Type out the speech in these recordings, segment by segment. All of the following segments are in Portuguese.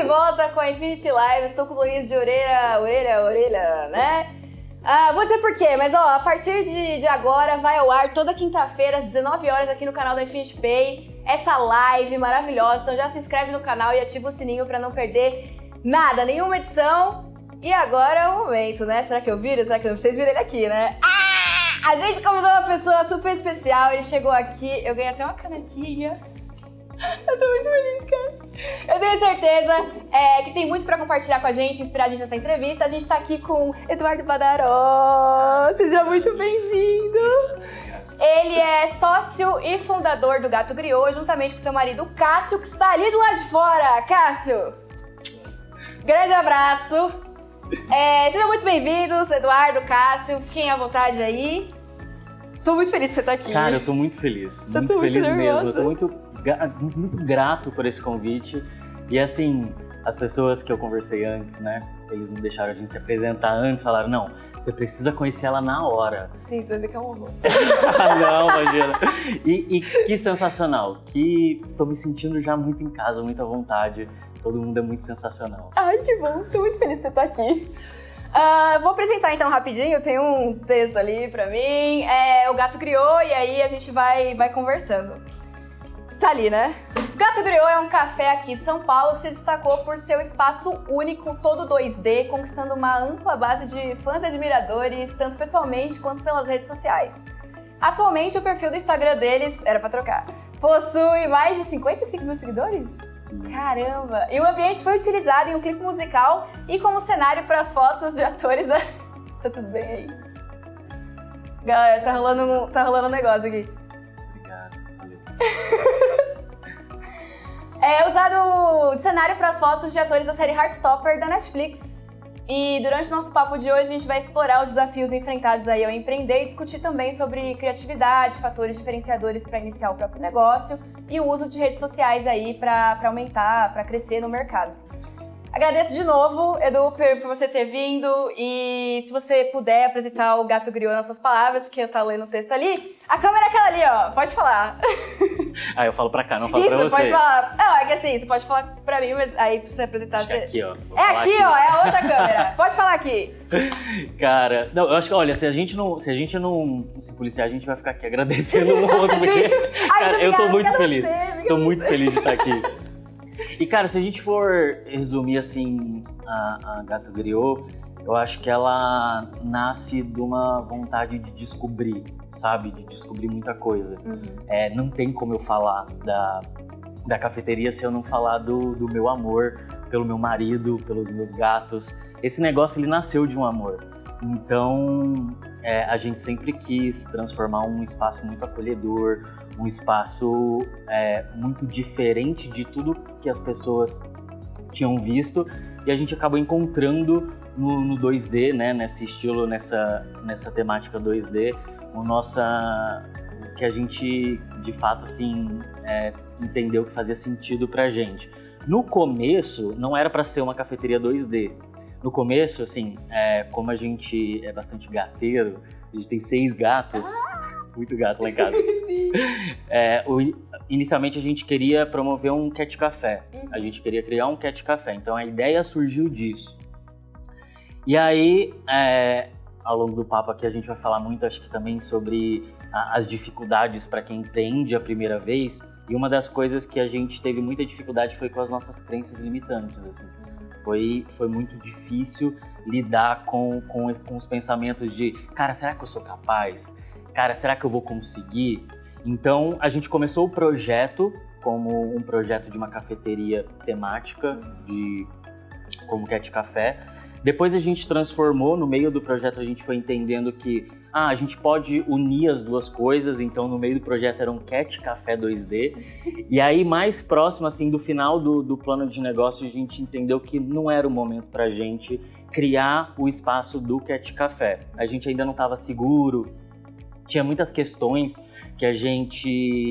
de volta com a Infinity Live, estou com sorriso de orelha, né? Vou dizer por quê, mas a partir de agora vai ao ar toda quinta-feira às 19 horas aqui no canal da Infinity Pay, essa live maravilhosa, então já se inscreve no canal e ativa o sininho para não perder nada, nenhuma edição. E agora é o momento, né? Será que eu viro? Será que vocês viram ele aqui, né? A gente convidou uma pessoa super especial, ele chegou aqui, eu ganhei até uma canequinha. Eu tô muito feliz, cara. Eu tenho certeza que tem muito pra compartilhar com a gente, inspirar a gente nessa entrevista. A gente tá aqui com Eduardo Badaró. Seja muito bem-vindo. Ele é sócio e fundador do Gato Griot, juntamente com seu marido Cássio, que está ali do lado de fora. Cássio, grande abraço. Sejam muito bem-vindos, Eduardo, Cássio. Fiquem à vontade aí. Tô muito feliz que você tá aqui. Cara, eu tô muito feliz. Muito feliz mesmo. Eu tô muito grato por esse convite. E assim, as pessoas que eu conversei antes, né? Eles não deixaram a gente se apresentar antes, falaram, não, você precisa conhecer ela na hora. Sim, você vai ver que é um horror. Não, imagina. E que sensacional. Que tô me sentindo já muito em casa, muito à vontade. Todo mundo é muito sensacional. Ai, que bom. Tô muito feliz que você tá aqui. Vou apresentar então rapidinho, eu tenho um texto ali pra mim. O Gato Griot, e aí a gente vai conversando. Tá ali, né? O Gato Griot é um café aqui de São Paulo que se destacou por seu espaço único, todo 2D, conquistando uma ampla base de fãs e admiradores, tanto pessoalmente quanto pelas redes sociais. Atualmente, o perfil do Instagram deles, era pra trocar, possui mais de 55 mil seguidores? Caramba! E o ambiente foi utilizado em um clipe musical e como cenário para as fotos de atores da... Tá tudo bem aí? Galera, tá rolando um negócio aqui. Obrigado, valeu. É usado de cenário para as fotos de atores da série Heartstopper da Netflix. E durante o nosso papo de hoje a gente vai explorar os desafios enfrentados aí ao empreender e discutir também sobre criatividade, fatores diferenciadores para iniciar o próprio negócio e o uso de redes sociais aí para aumentar, para crescer no mercado. Agradeço de novo, Edu, por você ter vindo, e se você puder apresentar o Gato Griot nas suas palavras, porque eu tô lendo o texto ali. A câmera é aquela ali, ó, pode falar. Eu falo pra cá, não falo isso, pra você. Pode falar. Não, é que assim, você pode falar pra mim, mas aí pra você apresentar... Acho que é aqui, ó. É aqui, ó, é a outra câmera. Pode falar aqui. Cara, não, eu acho que, olha, se a gente não se policiar, a gente vai ficar aqui agradecendo um outro, porque, cara, eu tô muito feliz. Tô muito feliz de estar aqui. E, cara, se a gente for resumir, assim, a Gato Griot, eu acho que ela nasce de uma vontade de descobrir, sabe? De descobrir muita coisa. Não tem como eu falar da cafeteria se eu não falar do meu amor pelo meu marido, pelos meus gatos. Esse negócio, ele nasceu de um amor. Então, a gente sempre quis transformar um espaço muito acolhedor, um espaço muito diferente de tudo que as pessoas tinham visto, e a gente acabou encontrando no 2D, né, nesse estilo, nessa temática 2D, o que a gente, de fato, assim, entendeu que fazia sentido pra gente. No começo, não era para ser uma cafeteria 2D. No começo, assim, como a gente é bastante gateiro, a gente tem 6 gatos, muito gato lá em casa. Inicialmente a gente queria promover um cat café, a gente queria criar um cat café, então a ideia surgiu disso. E aí, ao longo do papo aqui a gente vai falar muito, acho que também sobre as dificuldades para quem empreende a primeira vez, e uma das coisas que a gente teve muita dificuldade foi com as nossas crenças limitantes, assim. Foi muito difícil lidar com os pensamentos de, cara, será que eu sou capaz? Cara, será que eu vou conseguir? Então, a gente começou o projeto como um projeto de uma cafeteria temática, como Cat Café. Depois a gente transformou, no meio do projeto a gente foi entendendo que a gente pode unir as duas coisas, então no meio do projeto era um Cat Café 2D. E aí, mais próximo assim, do final do plano de negócio, a gente entendeu que não era o momento pra gente criar o espaço do Cat Café. A gente ainda não estava seguro, tinha muitas questões que a gente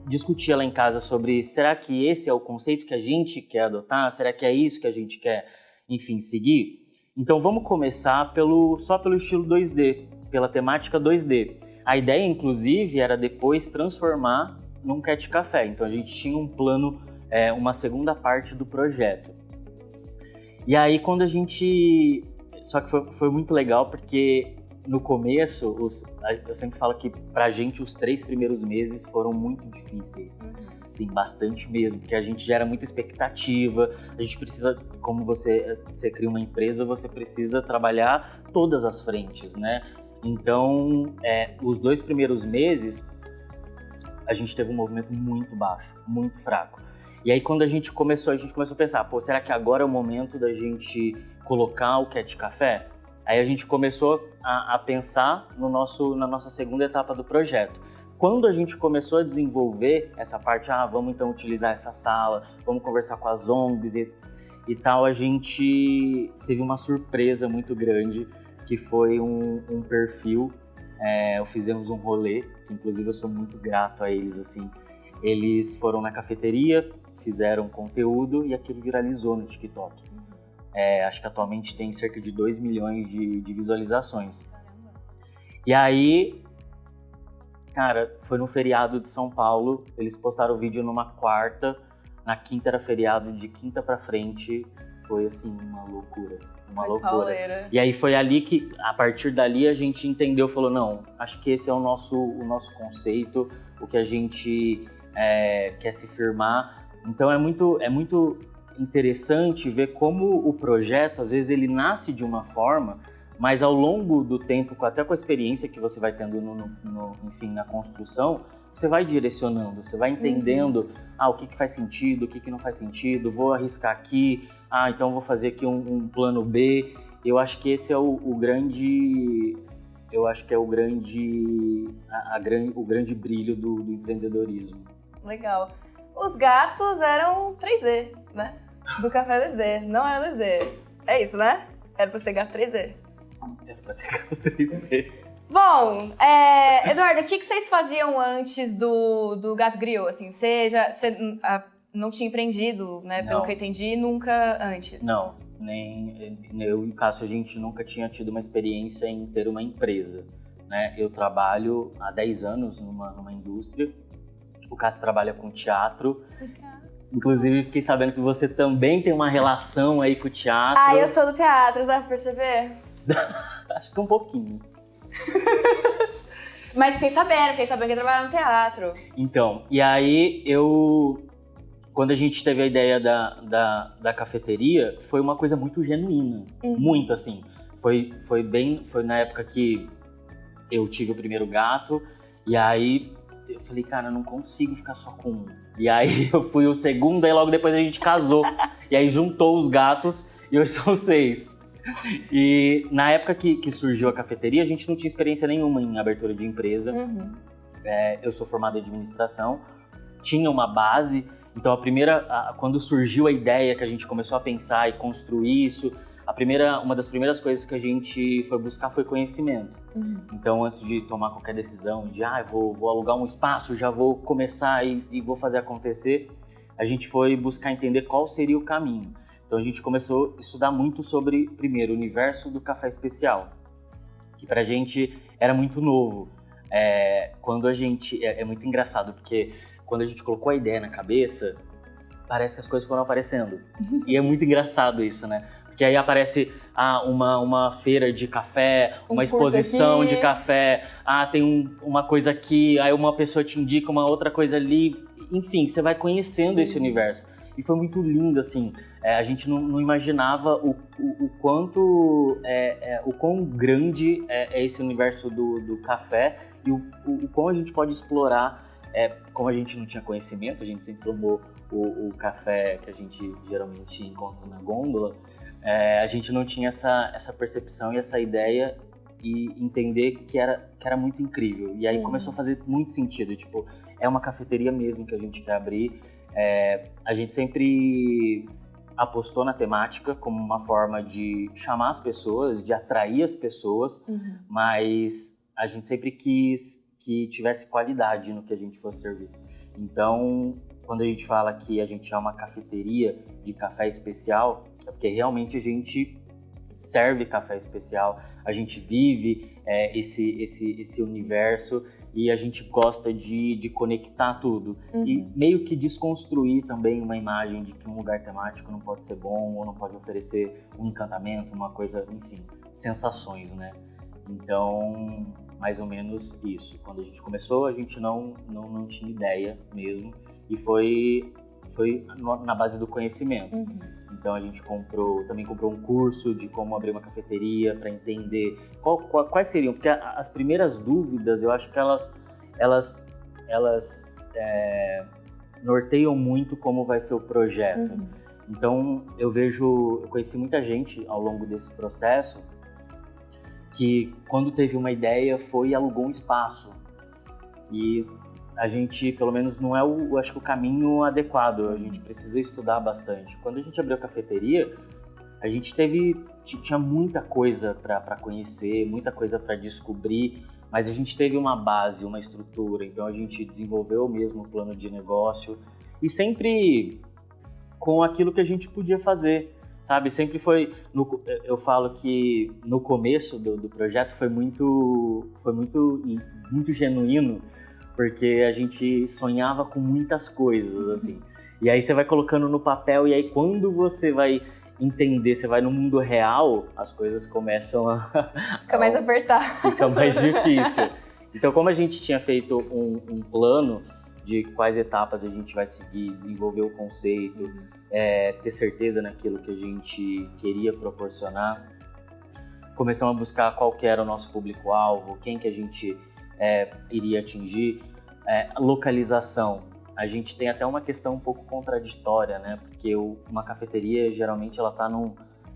discutia lá em casa sobre será que esse é o conceito que a gente quer adotar? Será que é isso que a gente quer, enfim, seguir? Então vamos começar só pelo estilo 2D, pela temática 2D. A ideia, inclusive, era depois transformar num Cat Café. Então a gente tinha um plano uma segunda parte do projeto. E aí quando a gente... Só que foi muito legal porque no começo, eu sempre falo que pra gente os 3 primeiros meses foram muito difíceis. Sim, bastante mesmo, porque a gente gera muita expectativa, a gente precisa, como você cria uma empresa, você precisa trabalhar todas as frentes, né? Então, os 2 primeiros meses, a gente teve um movimento muito baixo, muito fraco. E aí, quando a gente começou a pensar, pô, será que agora é o momento da gente colocar o Cat Café? Aí a gente começou a pensar na nossa segunda etapa do projeto. Quando a gente começou a desenvolver essa parte, vamos então utilizar essa sala, vamos conversar com as ONGs e tal, a gente teve uma surpresa muito grande, que foi um perfil, fizemos um rolê, que inclusive eu sou muito grato a eles, assim. Eles foram na cafeteria, fizeram conteúdo e aquilo viralizou no TikTok. Acho que atualmente tem cerca de 2 milhões de visualizações. E aí, cara, foi no feriado de São Paulo, eles postaram o vídeo numa quarta, na quinta era feriado, de quinta pra frente foi assim, uma loucura. Pauleira. E aí foi ali que, a partir dali, a gente entendeu, falou, não, acho que esse é o nosso conceito, o que a gente quer se firmar. Então é muito interessante ver como o projeto, às vezes ele nasce de uma forma, mas ao longo do tempo, até com a experiência que você vai tendo enfim, na construção, você vai direcionando, você vai entendendo o que faz sentido, o que não faz sentido, vou arriscar aqui, então vou fazer aqui um plano B. Eu acho que esse é o grande brilho do empreendedorismo. Legal. Os gatos eram 3D, né? Do Café 2D, não era 2D. É isso, né? Era pra ser gato 3D. Era pra ser gato 3D. Bom, Eduardo, o que vocês faziam antes do Gato Griot? Assim, você não tinha empreendido, né? Pelo que eu entendi, nunca antes. Não, nem eu e o Cássio, a gente nunca tinha tido uma experiência em ter uma empresa, né? Eu trabalho há 10 anos numa indústria. O Cássio trabalha com teatro. Inclusive, fiquei sabendo que você também tem uma relação aí com o teatro. Eu sou do teatro, dá pra perceber? Acho que um pouquinho. Mas fiquei sabendo que trabalhava no teatro. Então, e aí quando a gente teve a ideia da cafeteria, foi uma coisa muito genuína. Muito, assim. Foi na época que eu tive o primeiro gato, e aí eu falei, cara, eu não consigo ficar só com um. E aí eu fui o segundo, aí logo depois a gente casou. E aí juntou os gatos e hoje são 6. E na época que surgiu a cafeteria, a gente não tinha experiência nenhuma em abertura de empresa. Eu sou formado em administração, tinha uma base. Então quando surgiu a ideia que a gente começou a pensar e construir isso, uma das primeiras coisas que a gente foi buscar foi conhecimento. Então, antes de tomar qualquer decisão, de vou alugar um espaço, já vou começar e vou fazer acontecer, a gente foi buscar entender qual seria o caminho. Então, a gente começou a estudar muito sobre, primeiro, o universo do café especial, que pra gente era muito novo. Quando a gente... É muito engraçado, porque quando a gente colocou a ideia na cabeça, parece que as coisas foram aparecendo. E é muito engraçado isso, né? Porque aí aparece uma feira de café, uma exposição de café, tem uma coisa aqui, aí uma pessoa te indica uma outra coisa ali. Enfim, você vai conhecendo esse universo. E foi muito lindo, assim. A gente não imaginava o quão grande é esse universo do café e o quão a gente pode explorar. Como a gente não tinha conhecimento, a gente sempre tomou o café que a gente geralmente encontra na gôndola. A gente não tinha essa percepção e essa ideia e entender que era muito incrível. E aí começou a fazer muito sentido, tipo, é uma cafeteria mesmo que a gente quer abrir. A gente sempre apostou na temática como uma forma de chamar as pessoas, de atrair as pessoas, mas a gente sempre quis que tivesse qualidade no que a gente fosse servir. Então, quando a gente fala que a gente é uma cafeteria de café especial, é porque realmente a gente serve café especial, a gente vive esse universo e a gente gosta de conectar tudo. E meio que desconstruir também uma imagem de que um lugar temático não pode ser bom ou não pode oferecer um encantamento, uma coisa, enfim, sensações, né? Então, mais ou menos isso. Quando a gente começou, a gente não tinha ideia mesmo, e foi na base do conhecimento. Então a gente também comprou um curso de como abrir uma cafeteria para entender quais seriam, porque as primeiras dúvidas, eu acho que elas norteiam muito como vai ser o projeto. Então eu conheci muita gente ao longo desse processo que quando teve uma ideia foi e alugou um espaço. E a gente, pelo menos, não é acho que o caminho adequado. A gente precisa estudar bastante. Quando a gente abriu a cafeteria, a gente tinha muita coisa para conhecer, muita coisa para descobrir, mas a gente teve uma base, uma estrutura. Então a gente desenvolveu mesmo o plano de negócio e sempre com aquilo que a gente podia fazer, sabe? Sempre foi... Eu falo que no começo do projeto foi muito genuíno, porque a gente sonhava com muitas coisas, assim. E aí você vai colocando no papel, e aí quando você vai entender, você vai no mundo real, as coisas começam a... Fica mais apertado. Fica mais difícil. Então, como a gente tinha feito um plano de quais etapas a gente vai seguir, desenvolver o conceito, ter certeza naquilo que a gente queria proporcionar, começamos a buscar qual que era o nosso público-alvo, quem que a gente iria atingir, localização. A gente tem até uma questão um pouco contraditória, né? Porque uma cafeteria, geralmente, ela está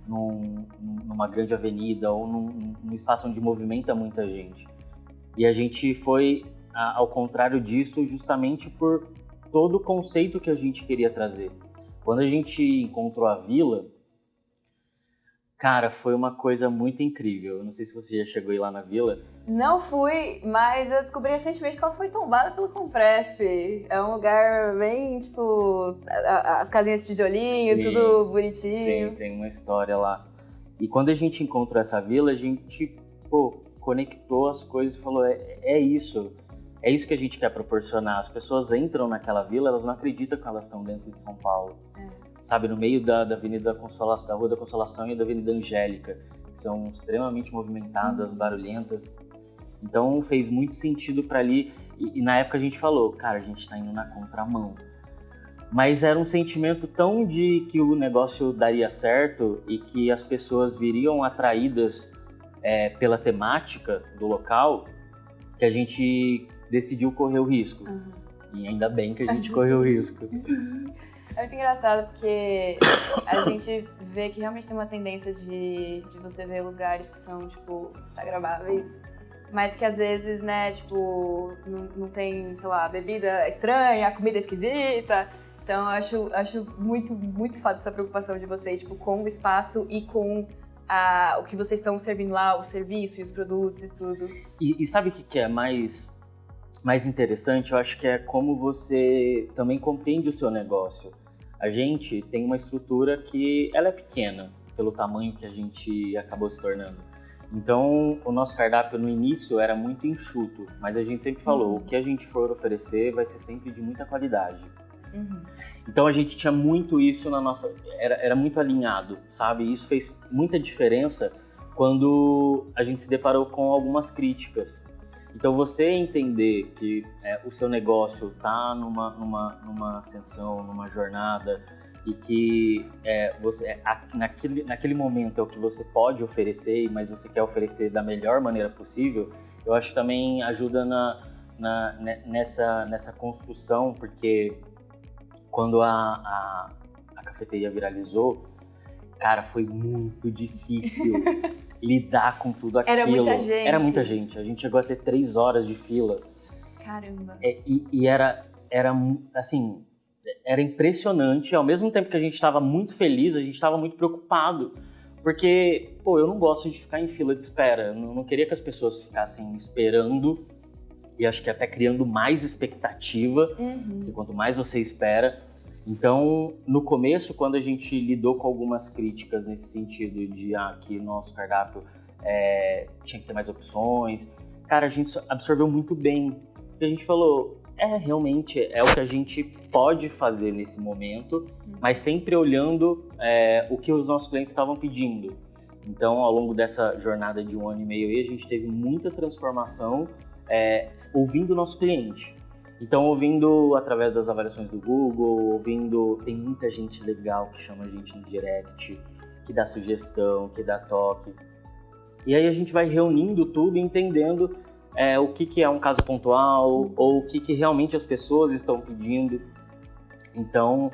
numa grande avenida ou num espaço onde movimenta muita gente. E a gente foi ao contrário disso justamente por todo o conceito que a gente queria trazer. Quando a gente encontrou a vila, cara, foi uma coisa muito incrível. Eu não sei se você já chegou aí lá na vila. Não fui, mas eu descobri recentemente que ela foi tombada pelo Compresp. É um lugar bem, tipo, as casinhas de tijolinho, Sim, tudo bonitinho. Sim, tem uma história lá. E quando a gente encontrou essa vila, a gente, conectou as coisas e falou, é isso que a gente quer proporcionar. As pessoas entram naquela vila, elas não acreditam que elas estão dentro de São Paulo. Sabe, no meio da Avenida da Consolação, da Rua da Consolação e da Avenida Angélica, que são extremamente movimentadas, barulhentas. Então fez muito sentido para ali, e na época a gente falou, cara, a gente tá indo na contramão. Mas era um sentimento tão de que o negócio daria certo e que as pessoas viriam atraídas pela temática do local, que a gente decidiu correr o risco. E ainda bem que a gente correu o risco. É muito engraçado porque a gente vê que realmente tem uma tendência de você ver lugares que são, tipo, instagramáveis, mas que às vezes, né, tipo, não tem, sei lá, bebida estranha, a comida esquisita. Então eu acho muito, muito foda essa preocupação de vocês, tipo, com o espaço e com o que vocês estão servindo lá, o serviço e os produtos e tudo. E sabe o que é mais interessante? Eu acho que é como você também compreende o seu negócio. A gente tem uma estrutura que ela é pequena, pelo tamanho que a gente acabou se tornando. Então, o nosso cardápio no início era muito enxuto, mas a gente sempre falou, o que a gente for oferecer vai ser sempre de muita qualidade. Então, a gente tinha muito isso na nossa... Era muito alinhado, sabe? Isso fez muita diferença quando a gente se deparou com algumas críticas. Então, você entender que o seu negócio está numa ascensão, numa jornada, e que naquele momento é o que você pode oferecer, mas você quer oferecer da melhor maneira possível, eu acho que também ajuda nessa construção, porque quando a cafeteria viralizou, cara, foi muito difícil lidar com tudo aquilo. Era muita gente. A gente chegou a ter 3 horas de fila. Caramba. E era assim, era impressionante. Ao mesmo tempo que a gente estava muito feliz, a gente estava muito preocupado. Porque, eu não gosto de ficar em fila de espera. Eu não queria que as pessoas ficassem esperando. E acho que até criando mais expectativa. Porque quanto mais você espera... Então, no começo, quando a gente lidou com algumas críticas nesse sentido de que nosso cardápio tinha que ter mais opções, cara, a gente absorveu muito bem, porque a gente falou, realmente é o que a gente pode fazer nesse momento, mas sempre olhando o que os nossos clientes estavam pedindo. Então, ao longo dessa jornada de 1 ano e meio aí, a gente teve muita transformação ouvindo o nosso cliente. Então, ouvindo através das avaliações do Google, tem muita gente legal que chama a gente no direct, que dá sugestão, que dá toque. E aí a gente vai reunindo tudo e entendendo o que é um caso pontual ou o que realmente as pessoas estão pedindo. Então,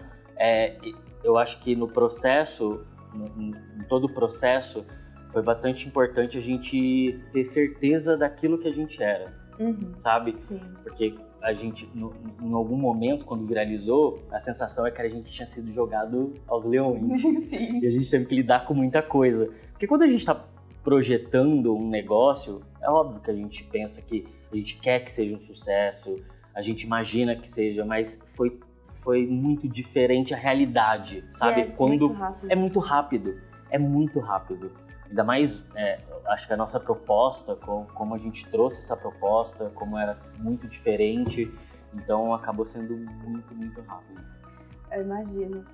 eu acho que no processo, em todo o processo, foi bastante importante a gente ter certeza daquilo que a gente era, sabe? Sim. Porque a gente, em algum momento, quando viralizou, a sensação é que a gente tinha sido jogado aos leões. Sim. E a gente teve que lidar com muita coisa. Porque quando a gente está projetando um negócio, é óbvio que a gente pensa que a gente quer que seja um sucesso, a gente imagina que seja, mas foi muito diferente a realidade, sabe? É muito rápido. Ainda mais, acho que a nossa proposta, como a gente trouxe essa proposta, como era muito diferente, então acabou sendo muito, muito rápido. Eu imagino.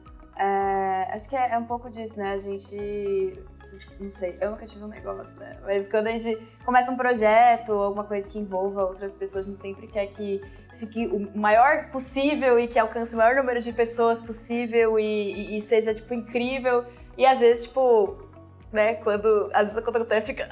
Acho que é um pouco disso, né? A gente, não sei, eu nunca tive um negócio, né? Mas quando a gente começa um projeto, alguma coisa que envolva outras pessoas, a gente sempre quer que fique o maior possível e que alcance o maior número de pessoas possível e seja, tipo, incrível. E às vezes, tipo, né, quando acontece, fica,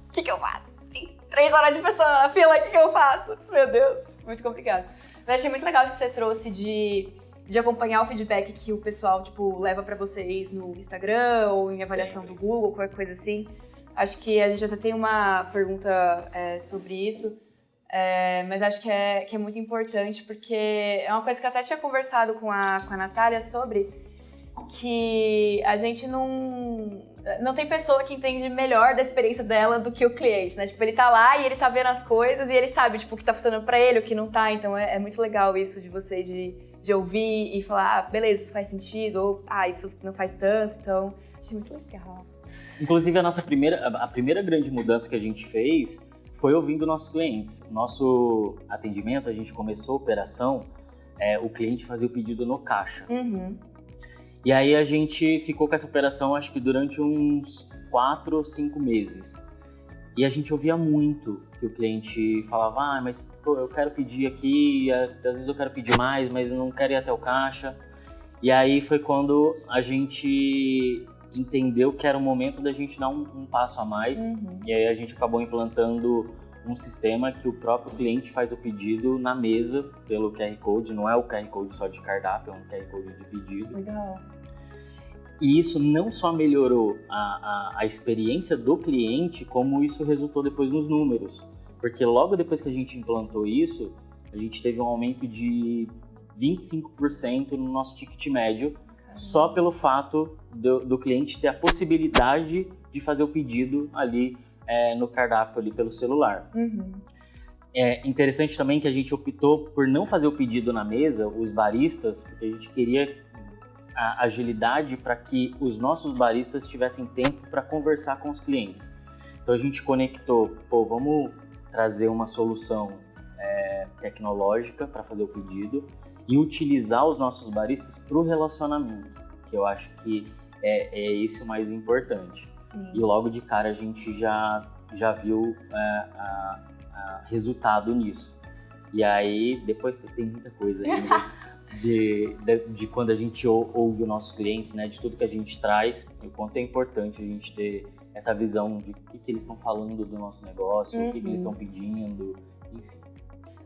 o que eu faço? Tem 3 horas de pessoa na fila, o que eu faço? Meu Deus, muito complicado. Mas achei muito legal isso que você trouxe de acompanhar o feedback que o pessoal, tipo, leva pra vocês no Instagram ou em avaliação do Google, qualquer coisa assim. Acho que a gente até tem uma pergunta sobre isso, mas acho que é muito importante porque é uma coisa que eu até tinha conversado com a Natália sobre, que a gente não tem pessoa que entende melhor da experiência dela do que o cliente, né? Tipo, ele tá lá e ele tá vendo as coisas e ele sabe, tipo, o que tá funcionando pra ele, o que não tá. Então é muito legal isso de você, de ouvir e falar, beleza, isso faz sentido, ou, isso não faz tanto. Então, achei muito legal. Inclusive, a primeira grande mudança que a gente fez foi ouvindo nossos clientes. Nosso atendimento, a gente começou a operação, o cliente fazia o pedido no caixa. E aí a gente ficou com essa operação, acho que durante uns 4 ou 5 meses. E a gente ouvia muito que o cliente falava, mas pô, eu quero pedir aqui, às vezes eu quero pedir mais, mas não quero ir até o caixa. E aí foi quando a gente entendeu que era o momento da gente dar um passo a mais. E aí a gente acabou implantando um sistema que o próprio cliente faz o pedido na mesa pelo QR Code. Não é o QR Code só de cardápio, é um QR Code de pedido. Legal. E isso não só melhorou a experiência do cliente, como isso resultou depois nos números. Porque logo depois que a gente implantou isso, a gente teve um aumento de 25% no nosso ticket médio, só pelo fato do cliente ter a possibilidade de fazer o pedido ali no cardápio, ali pelo celular. É interessante também que a gente optou por não fazer o pedido na mesa, os baristas, porque a gente queria a agilidade para que os nossos baristas tivessem tempo para conversar com os clientes. Então a gente conectou, vamos trazer uma solução tecnológica para fazer o pedido e utilizar os nossos baristas para o relacionamento, que eu acho que é esse o mais importante. Sim. E logo de cara a gente já viu resultado nisso. E aí depois tem muita coisa ainda. De quando a gente ouve os nossos clientes, né, de tudo que a gente traz, e o quanto é importante a gente ter essa visão de o que eles estão falando do nosso negócio, o que eles estão pedindo, enfim.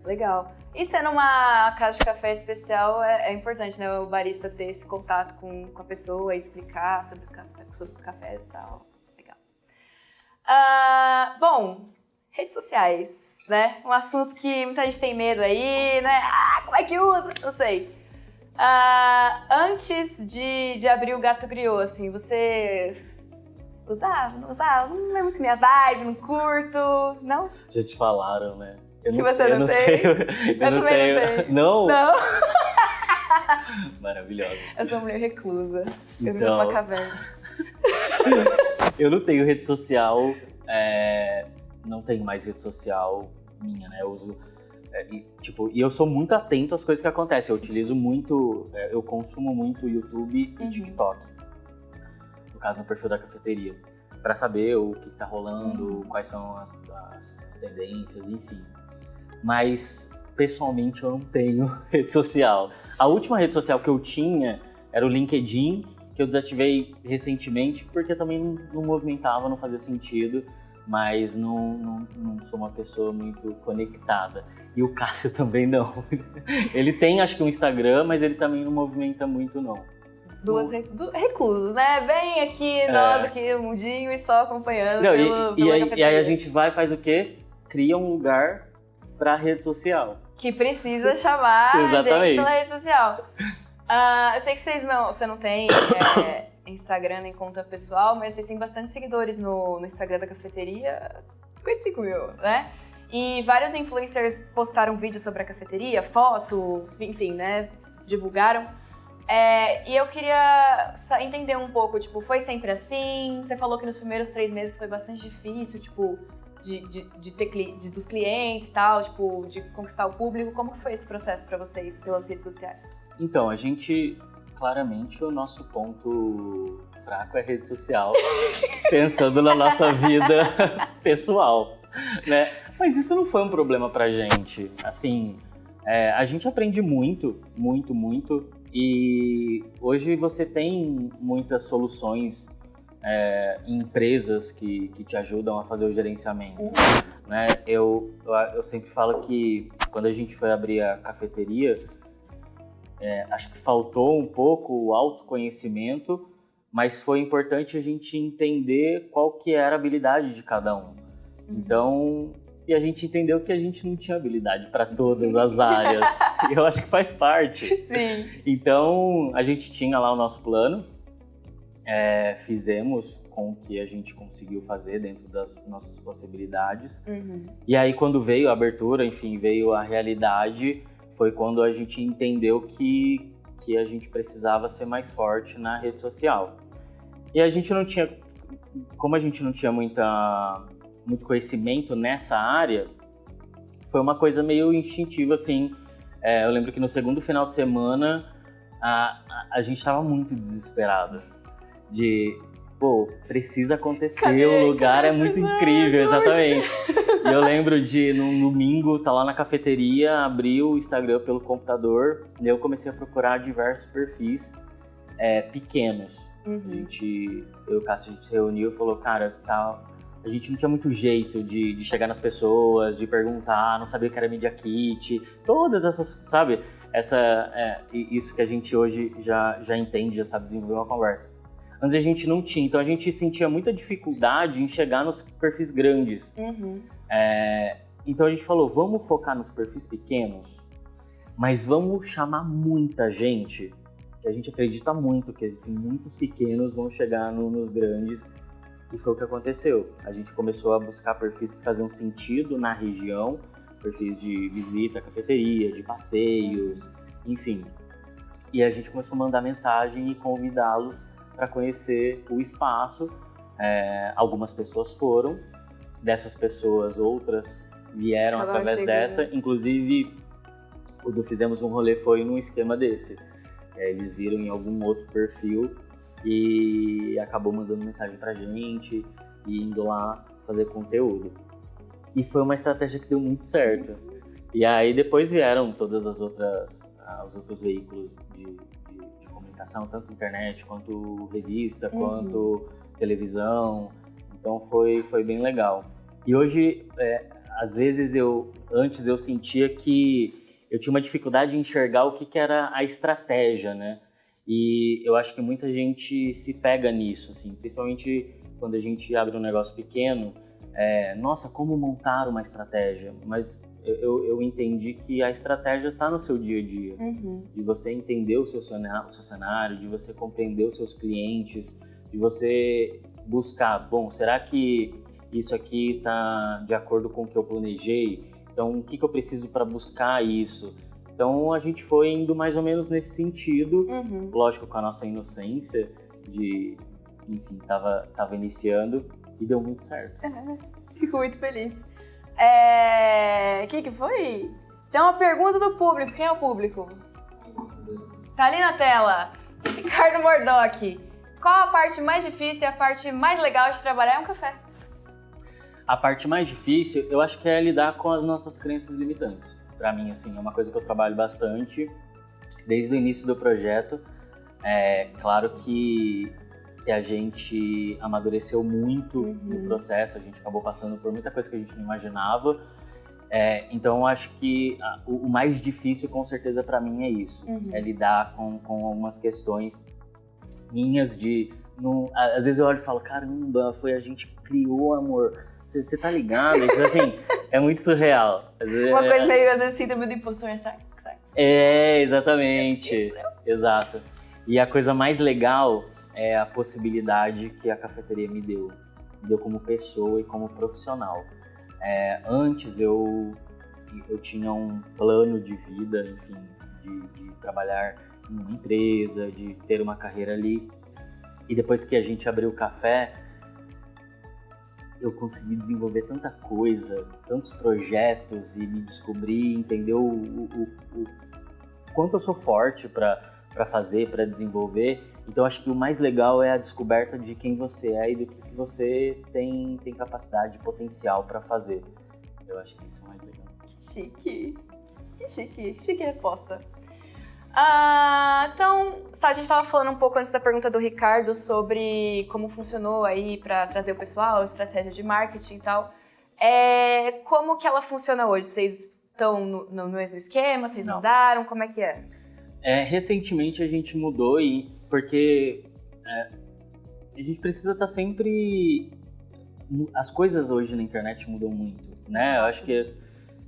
Legal. E sendo uma casa de café especial, é importante, né, o barista ter esse contato com a pessoa, explicar sobre os cafés e tal. Legal. Bom, redes sociais, né? Um assunto que muita gente tem medo aí, né? Como é que usa? Não sei. Antes de abrir o Gato Griot, assim, você usava, não usava? Não é muito minha vibe, não curto, não? Já te falaram, né? Você não tem? Eu não tenho. Não? Não. Maravilhosa. Eu sou uma mulher reclusa. Eu vivo Então, numa caverna. Eu não tenho rede social, não tenho mais rede social minha, né? Eu uso E eu sou muito atento às coisas que acontecem. Eu utilizo muito, eu consumo muito YouTube e TikTok. No caso, no perfil da cafeteria. Pra saber o que tá rolando, quais são as tendências, enfim. Mas, pessoalmente, eu não tenho rede social. A última rede social que eu tinha era o LinkedIn, que eu desativei recentemente, porque também não movimentava, não fazia sentido. Mas não sou uma pessoa muito conectada. E o Cássio também não. Ele tem, acho que, um Instagram, mas ele também não movimenta muito, não. Duas reclusos, né? Vem aqui, nós aqui no mundinho e só acompanhando e aí a gente vai e faz o quê? Cria um lugar pra rede social. Que precisa chamar a gente pela rede social. Eu sei que você não tem Instagram nem conta pessoal, mas vocês têm bastante seguidores no Instagram da cafeteria. 55 mil, né? E vários influencers postaram vídeos sobre a cafeteria, foto, enfim, né? Divulgaram. E eu queria entender um pouco, tipo, foi sempre assim? Você falou que nos primeiros 3 meses foi bastante difícil, tipo, dos clientes e tal, tipo, de conquistar o público. Como que foi esse processo pra vocês pelas redes sociais? Então, a gente, claramente, o nosso ponto fraco é rede social, pensando na nossa vida pessoal, né? Mas isso não foi um problema pra gente. Assim, a gente aprende muito, muito, muito. E hoje você tem muitas soluções em empresas que te ajudam a fazer o gerenciamento. Né? Eu sempre falo que quando a gente foi abrir a cafeteria, acho que faltou um pouco o autoconhecimento, mas foi importante a gente entender qual que era a habilidade de cada um. Então, e a gente entendeu que a gente não tinha habilidade para todas as áreas. E eu acho que faz parte. Sim. Então, a gente tinha lá o nosso plano, fizemos com o que a gente conseguiu fazer dentro das nossas possibilidades. E aí, quando veio a abertura, enfim, veio a realidade, foi quando a gente entendeu que a gente precisava ser mais forte na rede social. E a gente não tinha, como a gente não tinha muito conhecimento nessa área, foi uma coisa meio instintiva, assim. Eu lembro que no segundo final de semana, a gente estava muito desesperado. Precisa acontecer, o lugar é muito incrível, exatamente. E eu lembro de, num domingo, tá lá na cafeteria, abri o Instagram pelo computador, e eu comecei a procurar diversos perfis pequenos. Eu e o Cássio, a gente se reuniu e falou, cara, a gente não tinha muito jeito de chegar nas pessoas, de perguntar, não sabia o que era Media Kit, todas essas, sabe? Isso que a gente hoje já entende, já sabe desenvolver uma conversa. Antes a gente não tinha, então a gente sentia muita dificuldade em chegar nos perfis grandes. Então a gente falou, vamos focar nos perfis pequenos, mas vamos chamar muita gente, que a gente acredita muito que existem muitos pequenos vão chegar nos grandes. E foi o que aconteceu. A gente começou a buscar perfis que faziam sentido na região, perfis de visita à cafeteria, de passeios, enfim. E a gente começou a mandar mensagem e convidá-los para conhecer o espaço. Algumas pessoas foram, dessas pessoas outras vieram através dessa. Inclusive, quando fizemos um rolê foi num esquema desse. Eles viram em algum outro perfil e acabou mandando mensagem pra gente e indo lá fazer conteúdo. E foi uma estratégia que deu muito certo. E aí depois vieram todas os outros veículos de comunicação, tanto internet, quanto revista, quanto televisão. Então foi bem legal. E hoje, às vezes, antes eu sentia que eu tinha uma dificuldade em enxergar o que era a estratégia, né? E eu acho que muita gente se pega nisso, assim, principalmente quando a gente abre um negócio pequeno. Nossa, como montar uma estratégia? Mas eu entendi que a estratégia está no seu dia a dia. De você entender o seu cenário, de você compreender os seus clientes, de você buscar, será que isso aqui está de acordo com o que eu planejei? Então, o que eu preciso para buscar isso? Então, a gente foi indo mais ou menos nesse sentido, lógico, com a nossa inocência enfim, tava iniciando e deu muito certo. Fico muito feliz. Que foi? Tem uma pergunta do público. Quem é o público? Tá ali na tela. Ricardo Mordoc. Qual a parte mais difícil e a parte mais legal de trabalhar em um café? A parte mais difícil, eu acho que é lidar com as nossas crenças limitantes. Pra mim, assim, é uma coisa que eu trabalho bastante desde o início do projeto. É claro que a gente amadureceu muito no processo, a gente acabou passando por muita coisa que a gente não imaginava. Então, eu acho que o mais difícil, com certeza, pra mim é isso. É lidar com algumas questões minhas de... às vezes eu olho e falo, caramba, foi a gente que criou, amor. Você tá ligado? Tipo assim, é muito surreal. Uma coisa meio, às vezes, síndrome do impostor, sabe? Exatamente. Exato. E a coisa mais legal é a possibilidade que a cafeteria me deu. Me deu como pessoa e como profissional. Antes eu tinha um plano de vida, enfim, de trabalhar em uma empresa, de ter uma carreira ali. E depois que a gente abriu o café, eu consegui desenvolver tanta coisa, tantos projetos e me descobrir, entender o quanto eu sou forte para fazer, para desenvolver. Então acho que o mais legal é a descoberta de quem você é e do que você tem capacidade, potencial para fazer. Eu acho que isso é o mais legal. Que chique resposta. Então, a gente estava falando um pouco antes da pergunta do Ricardo sobre como funcionou aí para trazer o pessoal, estratégia de marketing e tal. Como que ela funciona hoje? Vocês estão no mesmo esquema? Vocês mudaram? Como é que é? Recentemente a gente mudou porque a gente precisa estar sempre... As coisas hoje na internet mudam muito, né? Eu acho que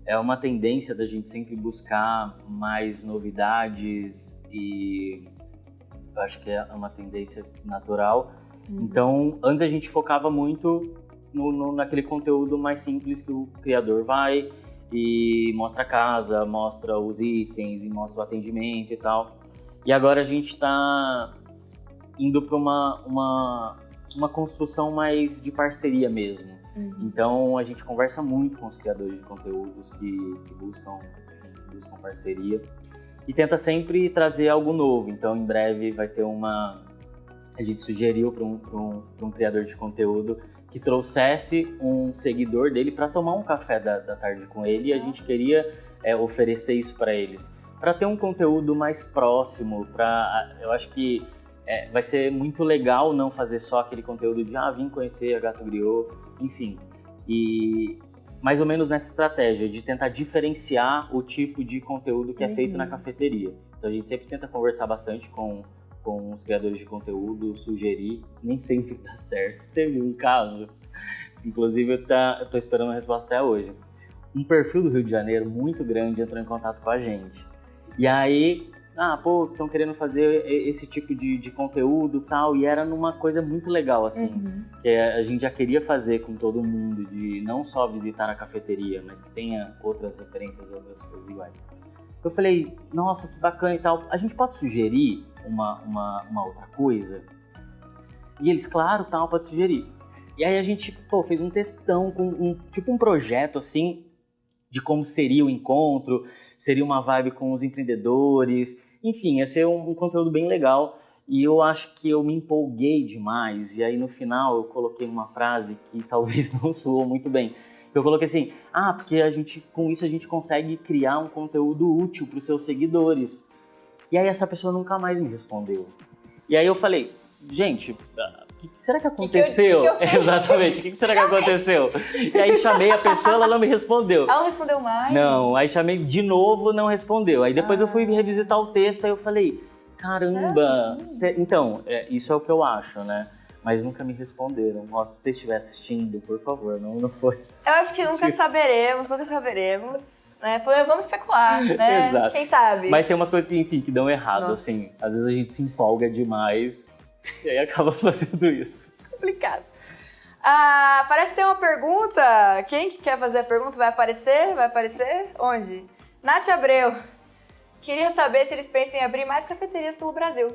é uma tendência da gente sempre buscar mais novidades e eu acho que é uma tendência natural. Então, antes a gente focava muito naquele conteúdo mais simples que o criador vai e mostra a casa, mostra os itens e mostra o atendimento e tal. E agora a gente está indo para uma construção mais de parceria mesmo. Então a gente conversa muito com os criadores de conteúdos que buscam parceria e tenta sempre trazer algo novo. Então em breve vai ter a gente sugeriu para um criador de conteúdo que trouxesse um seguidor dele para tomar um café da tarde com ele e a gente queria oferecer isso para eles, para ter um conteúdo mais próximo. Eu acho que vai ser muito legal não fazer só aquele conteúdo de vim conhecer a Gato Griot, enfim. E mais ou menos nessa estratégia de tentar diferenciar o tipo de conteúdo que é feito na cafeteria. Então a gente sempre tenta conversar bastante com os criadores de conteúdo, sugerir, nem sempre dá certo. Teve um caso, inclusive eu tô esperando a resposta até hoje. Um perfil do Rio de Janeiro muito grande entrou em contato com a gente. E aí, estão querendo fazer esse tipo de conteúdo e tal, e era numa coisa muito legal, assim, que a gente já queria fazer com todo mundo, de não só visitar a cafeteria, mas que tenha outras referências, outras coisas iguais. Eu falei, nossa, que bacana e tal, a gente pode sugerir uma outra coisa? E eles, claro, tal, pode sugerir. E aí a gente, fez um textão com um projeto, assim, de como seria o encontro, seria uma vibe com os empreendedores, enfim, ia ser um conteúdo bem legal. E eu acho que eu me empolguei demais, e aí no final eu coloquei uma frase que talvez não soou muito bem. Eu coloquei assim, porque com isso a gente consegue criar um conteúdo útil para os seus seguidores. E aí essa pessoa nunca mais me respondeu. E aí eu falei, gente, o que será que aconteceu? Exatamente, o que será que aconteceu? E aí chamei a pessoa, ela não me respondeu. Ela não respondeu mais? Não, aí chamei de novo, não respondeu. Aí depois eu fui revisitar o texto, aí eu falei, caramba, então, isso é o que eu acho, né? Mas nunca me responderam. Nossa, se você estiver assistindo, por favor, não foi. Eu acho que nunca saberemos. Né? Vamos especular, né? Exato. Quem sabe? Mas tem umas coisas que, enfim, que dão errado, assim. Às vezes a gente se empolga demais e aí acaba fazendo isso. Complicado. Parece ter uma pergunta. Quem que quer fazer a pergunta? Vai aparecer? Vai aparecer? Onde? Nath Abreu. Queria saber se eles pensam em abrir mais cafeterias pelo Brasil.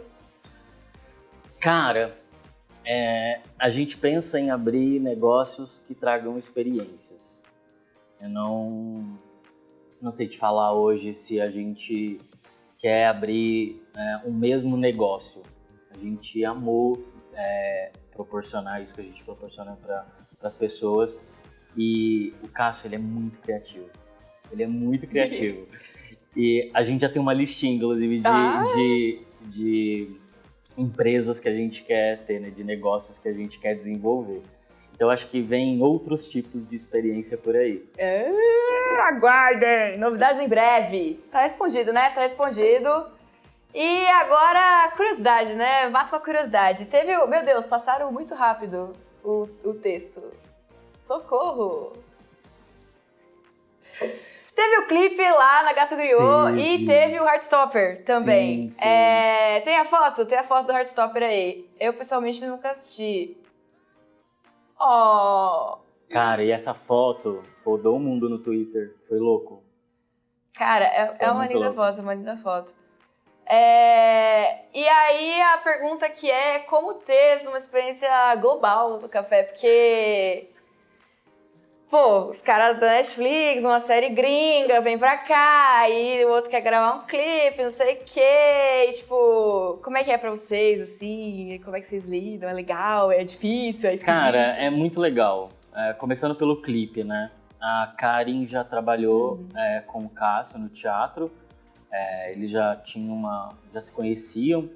Cara, a gente pensa em abrir negócios que tragam experiências. não sei te falar hoje se a gente quer abrir um mesmo negócio. A gente amou proporcionar isso que a gente proporciona para as pessoas. E o Cássio, ele é muito criativo. Ele é muito criativo. E a gente já tem uma listinha, inclusive, de empresas que a gente quer ter, né? De negócios que a gente quer desenvolver. Então, acho que vem outros tipos de experiência por aí. Aguardem! Novidades em breve. Tá respondido, né? Tá respondido. E agora, curiosidade, né? Mata uma curiosidade. Meu Deus, passaram muito rápido o texto. Socorro! Teve o clipe lá na Gato Griot e teve o Heartstopper também. Sim. Tem a foto do Heartstopper aí. Eu, pessoalmente, nunca assisti. Oh! Cara, e essa foto rodou o mundo no Twitter. Foi louco. Cara, é uma linda foto, uma linda foto. E aí a pergunta que é como ter uma experiência global no café, porque pô, os caras da Netflix, uma série gringa, vem pra cá, e o outro quer gravar um clipe, não sei o quê, e, tipo, como é que é pra vocês, assim, como é que vocês lidam, é legal, é difícil, é esquisito? Cara, é muito legal, começando pelo clipe, né, a Karen já trabalhou com o Cássio no teatro, eles já se conheciam,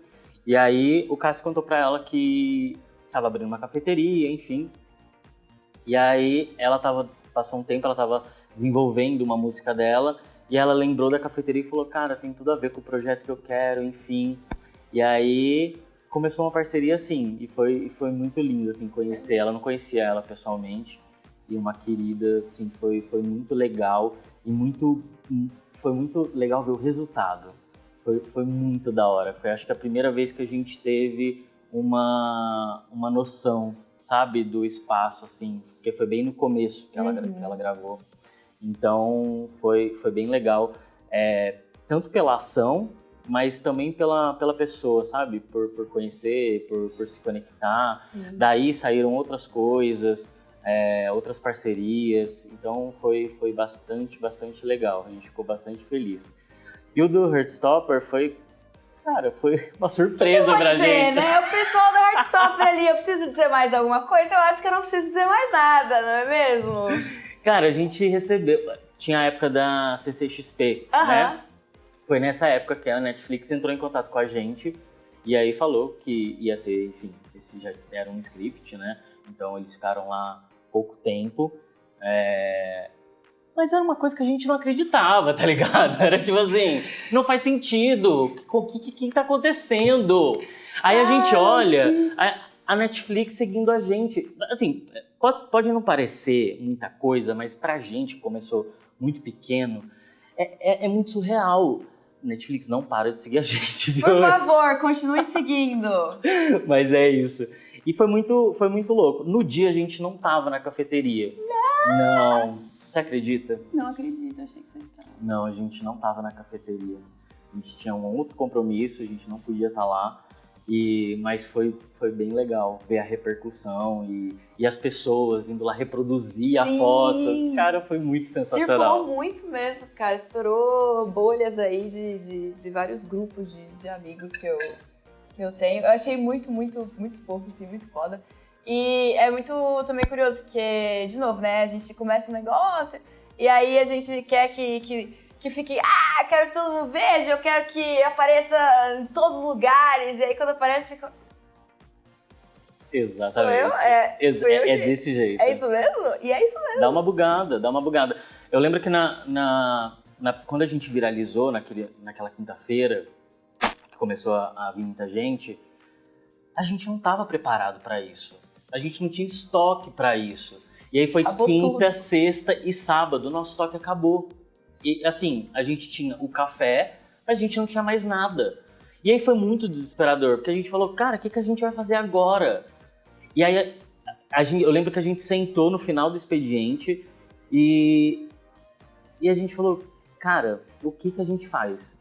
e aí o Cássio contou pra ela que estava abrindo uma cafeteria, enfim. E aí passou um tempo, ela estava desenvolvendo uma música dela, e ela lembrou da cafeteria e falou, cara, tem tudo a ver com o projeto que eu quero, enfim. E aí começou uma parceria assim, e foi muito lindo, assim, conhecer ela. Eu não conhecia ela pessoalmente, e uma querida, assim, foi muito legal, e foi muito legal ver o resultado. Foi muito da hora. Foi, acho que, a primeira vez que a gente teve uma noção, sabe, do espaço, assim, porque foi bem no começo que ela gravou. Então, foi bem legal, tanto pela ação, mas também pela pessoa, sabe, por conhecer, por se conectar. Sim. Daí saíram outras coisas, outras parcerias, então foi bastante legal, a gente ficou bastante feliz. E o do Heartstopper foi uma surpresa pra gente. Né? O pessoal do Heartstopper ali, eu preciso dizer mais alguma coisa? Eu acho que eu não preciso dizer mais nada, não é mesmo? Cara, a gente recebeu... Tinha a época da CCXP, né? Foi nessa época que a Netflix entrou em contato com a gente e aí falou que ia ter, enfim, esse já era um script, né? Então eles ficaram lá pouco tempo. Mas era uma coisa que a gente não acreditava, tá ligado? Era tipo assim, não faz sentido. O que tá acontecendo? Aí a gente olha a Netflix seguindo a gente. Assim, pode não parecer muita coisa, mas pra gente que começou muito pequeno, é muito surreal. Netflix não para de seguir a gente, viu? Por favor, continue seguindo. Mas é isso. E foi muito louco. No dia a gente não tava na cafeteria. Não. Você acredita? Não acredito, achei que você estava. Não, a gente não estava na cafeteria. A gente tinha um outro compromisso, a gente não podia estar lá. Mas foi bem legal ver a repercussão e as pessoas indo lá reproduzir a foto. Cara, foi muito sensacional. Circulou muito mesmo, cara. Estourou bolhas aí de vários grupos de amigos que eu tenho. Eu achei muito fofo, assim, muito foda. E é muito também curioso, porque, de novo, né, a gente começa um negócio e aí a gente quer que fique, quero que todo mundo veja, eu quero que apareça em todos os lugares, e aí quando aparece fica... Exatamente. Sou eu? É desse jeito. É isso mesmo? E é isso mesmo. Dá uma bugada. Eu lembro que quando a gente viralizou naquela quinta-feira, que começou a vir muita gente, a gente não estava preparado para isso. A gente não tinha estoque para isso. E aí foi acabou quinta, tudo. Sexta e sábado, o nosso estoque acabou. E assim, a gente tinha o café, mas a gente não tinha mais nada. E aí foi muito desesperador, porque a gente falou, cara, o que a gente vai fazer agora? E aí eu lembro que a gente sentou no final do expediente e a gente falou, cara, o que a gente faz?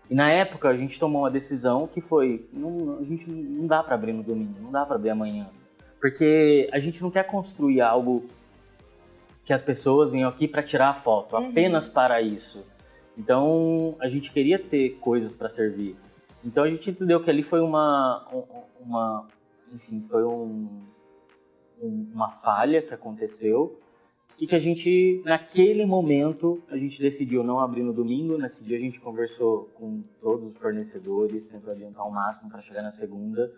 E na época a gente tomou uma decisão que foi, a gente não dá para abrir no domingo, não dá para abrir amanhã. Porque a gente não quer construir algo que as pessoas venham aqui para tirar a foto, apenas para isso. Então, a gente queria ter coisas para servir. Então, a gente entendeu que ali foi enfim, foi uma falha que aconteceu e que a gente, naquele momento, a gente decidiu não abrir no domingo. Nesse dia a gente conversou com todos os fornecedores, tentou adiantar o máximo para chegar na segunda.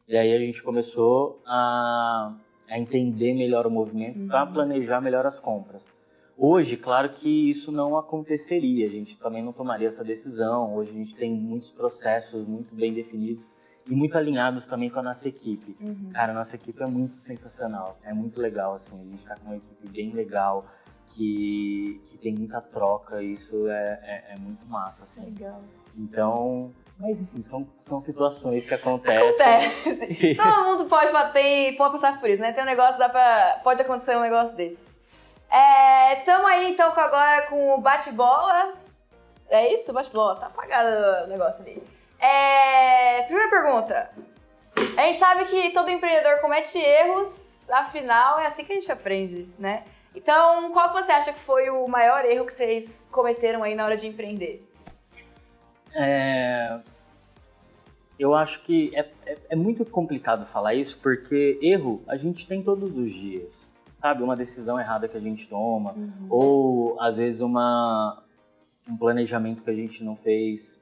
E aí a gente começou a entender melhor o movimento para planejar melhor as compras. Hoje, claro que isso não aconteceria, a gente também não tomaria essa decisão. Hoje a gente tem muitos processos muito bem definidos e muito alinhados também com a nossa equipe. Cara, a nossa equipe é muito sensacional, é muito legal, assim, a gente está com uma equipe bem legal, que tem muita troca, e isso é muito massa, assim. Legal. Então, mas enfim, são situações que acontecem. Acontece. Todo mundo pode bater e pode passar por isso, né? Tem um negócio, pode acontecer um negócio desse. Tamo aí então agora com o bate-bola. É isso? Bate-bola. Tá apagado o negócio ali. Primeira pergunta. A gente sabe que todo empreendedor comete erros, afinal é assim que a gente aprende, né? Então, qual que você acha que foi o maior erro que vocês cometeram aí na hora de empreender? Eu acho que é muito complicado falar isso, porque erro a gente tem todos os dias, sabe? Uma decisão errada que a gente toma, ou às vezes um planejamento que a gente não fez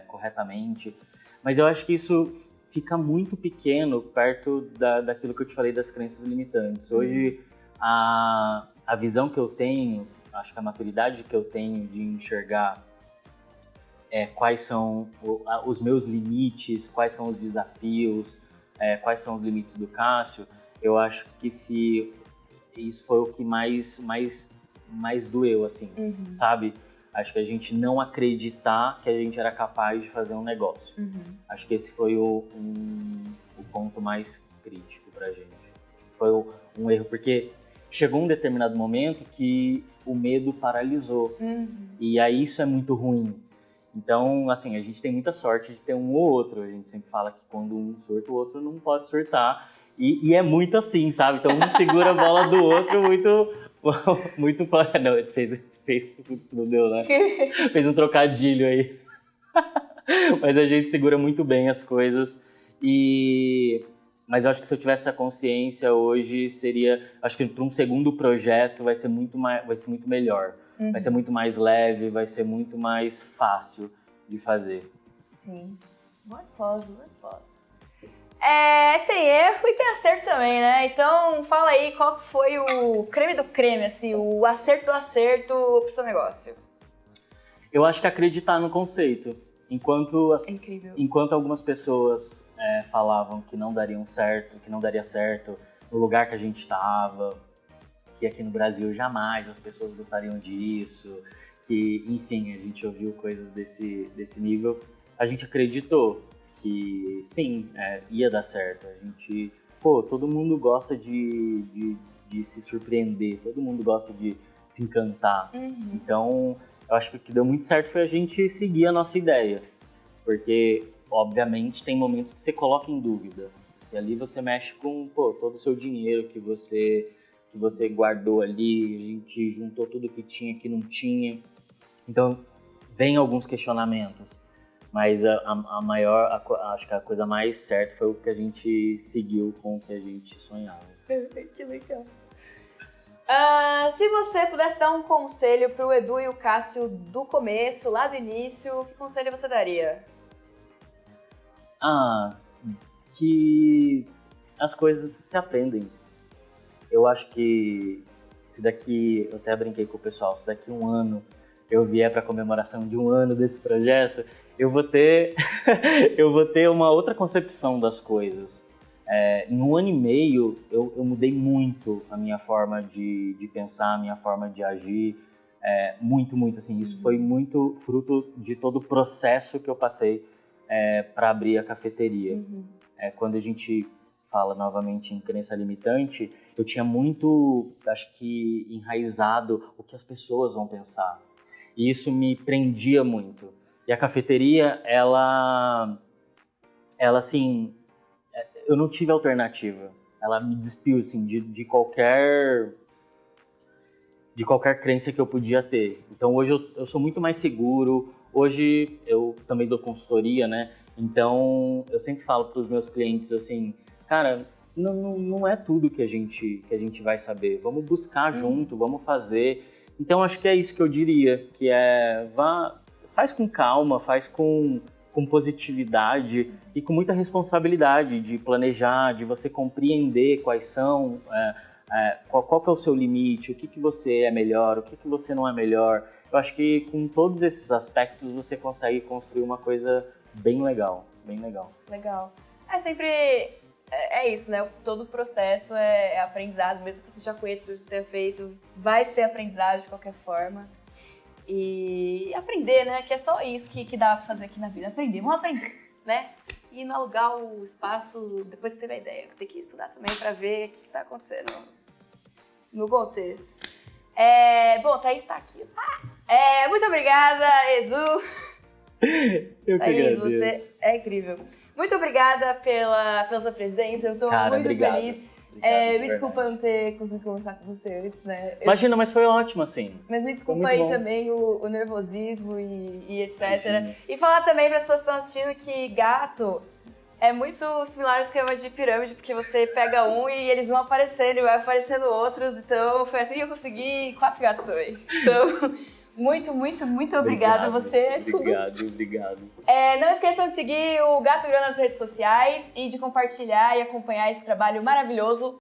corretamente. Mas eu acho que isso fica muito pequeno perto daquilo que eu te falei das crenças limitantes. Hoje, a visão que eu tenho, acho que a maturidade que eu tenho de enxergar quais são os meus limites, quais são os desafios, quais são os limites do Cássio, eu acho que isso foi o que mais doeu, assim, sabe? Acho que a gente não acreditar que a gente era capaz de fazer um negócio. Acho que esse foi o ponto mais crítico pra gente. Acho que foi um erro, porque chegou um determinado momento que o medo paralisou. E aí isso é muito ruim. Então, assim, a gente tem muita sorte de ter um ou outro. A gente sempre fala que quando um surta, o outro não pode surtar. E é muito assim, sabe? Então um segura a bola do outro muito... Não, ele fez, putz, não deu, né? Fez um trocadilho aí. Mas a gente segura muito bem as coisas. Mas eu acho que se eu tivesse essa consciência hoje, acho que para um segundo projeto vai ser muito melhor. Vai ser muito mais leve, vai ser muito mais fácil de fazer. Sim. Boa resposta. Tem erro e tem acerto também, né? Então, fala aí qual foi o creme do creme, assim, o acerto do acerto pro seu negócio. Eu acho que acreditar no conceito. É incrível. Enquanto algumas pessoas falavam que não daria certo no lugar que a gente estava, que aqui no Brasil jamais as pessoas gostariam disso, que, enfim, a gente ouviu coisas desse nível, a gente acreditou que, sim, ia dar certo. A gente, todo mundo gosta de se surpreender, todo mundo gosta de se encantar. Então, eu acho que o que deu muito certo foi a gente seguir a nossa ideia, porque, obviamente, tem momentos que você coloca em dúvida, e ali você mexe com, todo o seu dinheiro que você guardou ali, a gente juntou tudo que tinha, que não tinha. Então, vem alguns questionamentos. Mas acho que a coisa mais certa foi o que a gente seguiu com o que a gente sonhava. Que legal. Se você pudesse dar um conselho pro Edu e o Cássio do começo, lá do início, que conselho você daria? Que as coisas se aprendem. Eu acho que eu até brinquei com o pessoal, se daqui um ano eu vier para a comemoração de um ano desse projeto, eu vou ter uma outra concepção das coisas. Em um ano e meio, eu mudei muito a minha forma de pensar, a minha forma de agir, muito, assim. Isso foi muito fruto de todo o processo que eu passei para abrir a cafeteria. Quando a gente fala novamente em crença limitante, eu tinha muito, acho que, enraizado o que as pessoas vão pensar. E isso me prendia muito. E a cafeteria, ela assim, eu não tive alternativa. Ela me despiu, assim, de qualquer de qualquer crença que eu podia ter. Então hoje eu sou muito mais seguro, hoje eu também dou consultoria, né? Então eu sempre falo para os meus clientes assim, cara, não é tudo que a gente vai saber, vamos buscar junto, vamos fazer. Então acho que é isso que eu diria, que faz com calma, faz com positividade e com muita responsabilidade de planejar, de você compreender quais são, qual que é o seu limite, o que você é melhor, o que você não é melhor. Eu acho que com todos esses aspectos você consegue construir uma coisa bem legal, bem legal. Legal. É isso, né? Todo o processo é aprendizado, mesmo que você já conheça, que você tenha feito, vai ser aprendizado de qualquer forma. E aprender, né? Que é só isso que dá pra fazer aqui na vida. Vamos aprender, né? E não alugar o espaço, depois que teve a ideia. Tem que estudar também pra ver o que tá acontecendo no contexto. Bom, Thaís tá aqui. Muito obrigada, Edu. Eu que Thaís, agradeço. você é incrível. Muito obrigada pela sua presença, eu tô muito obrigado. feliz. Obrigado, Me desculpa não ter conseguido conversar com você antes, né? Imagina, mas foi ótimo, assim. Mas me desculpa Foi aí muito bom. também o nervosismo e etc. Imagina. E falar também para as pessoas que estão assistindo que gato é muito similar ao esquema de pirâmide, porque você pega um e eles vão aparecendo e vai aparecendo outros. Então foi assim que eu consegui 4 gatos também. Então, muito, muito, muito obrigada. Você é tudo. Obrigado. Não esqueçam de seguir o Gato Grana nas redes sociais e de compartilhar e acompanhar esse trabalho maravilhoso.